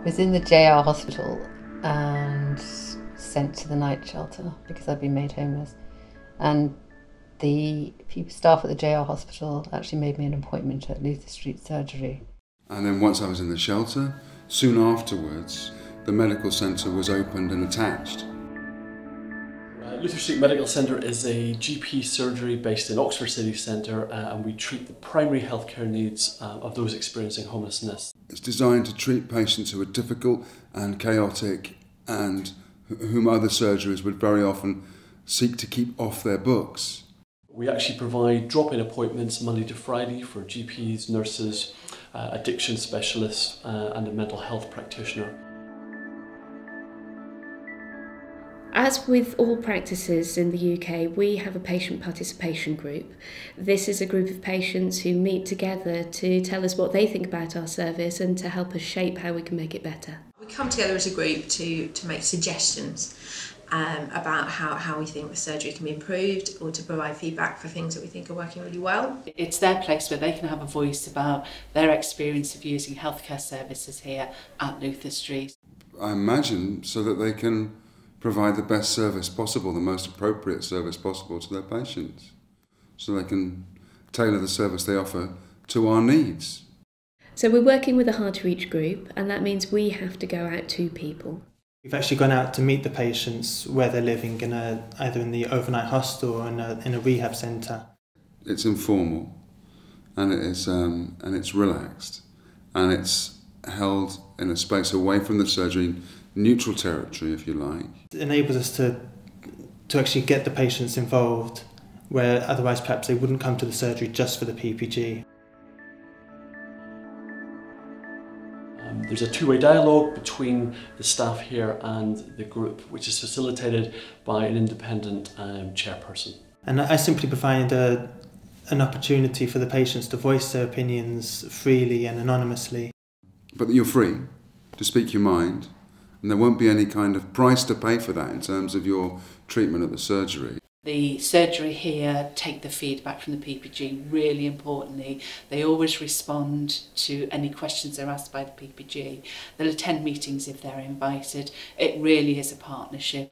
Was in the JR hospital and sent to the night shelter because I'd been made homeless. And the staff at the JR hospital actually made me an appointment at Luther Street Surgery. And then once I was in the shelter, soon afterwards, the medical centre was opened and attached. Luther Street Medical Centre is a GP surgery based in Oxford City Centre, and we treat the primary healthcare needs of those experiencing homelessness. It's designed to treat patients who are difficult and chaotic and whom other surgeries would very often seek to keep off their books. We actually provide drop-in appointments Monday to Friday for GPs, nurses, addiction specialists and a mental health practitioner. As with all practices in the UK, we have a patient participation group. This is a group of patients who meet together to tell us what they think about our service and to help us shape how we can make it better. We come together as a group to make suggestions about how we think the surgery can be improved, or to provide feedback for things that we think are working really well. It's their place where they can have a voice about their experience of using healthcare services here at Luther Street. I imagine so that they can provide the best service possible, the most appropriate service possible to their patients, so they can tailor the service they offer to our needs. So we're working with a hard-to-reach group, and that means we have to go out to people. We've actually gone out to meet the patients where they're living, either in the overnight hostel or in a rehab centre. It's informal, and it's relaxed, and it's held in a space away from the surgery, neutral territory, if you like. It enables us to actually get the patients involved, where otherwise perhaps they wouldn't come to the surgery just for the PPG. There's a two-way dialogue between the staff here and the group, which is facilitated by an independent chairperson. And I simply provide an opportunity for the patients to voice their opinions freely and anonymously. But you're free to speak your mind, and there won't be any kind of price to pay for that in terms of your treatment at the surgery. The surgery here take the feedback from the PPG really importantly. They always respond to any questions they're asked by the PPG. They'll attend meetings if they're invited. It really is a partnership.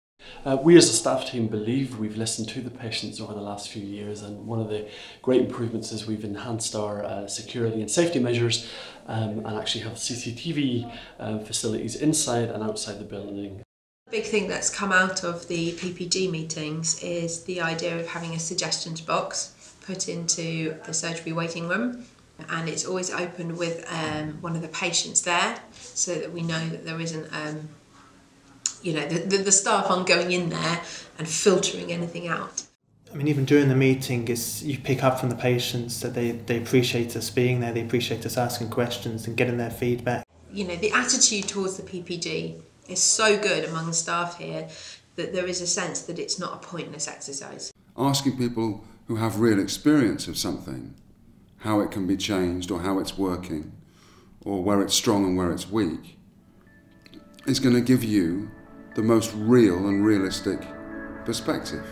We as a staff team believe we've listened to the patients over the last few years, and one of the great improvements is we've enhanced our security and safety measures and actually have CCTV facilities inside and outside the building. The big thing that's come out of the PPG meetings is the idea of having a suggestions box put into the surgery waiting room, and it's always opened with one of the patients there, so that we know that there isn't the staff aren't going in there and filtering anything out. I mean, even during the meeting, you pick up from the patients that they appreciate us being there, they appreciate us asking questions and getting their feedback. You know, the attitude towards the PPG is so good among the staff here that there is a sense that it's not a pointless exercise. Asking people who have real experience of something, how it can be changed or how it's working, or where it's strong and where it's weak, is going to give you the most real and realistic perspective.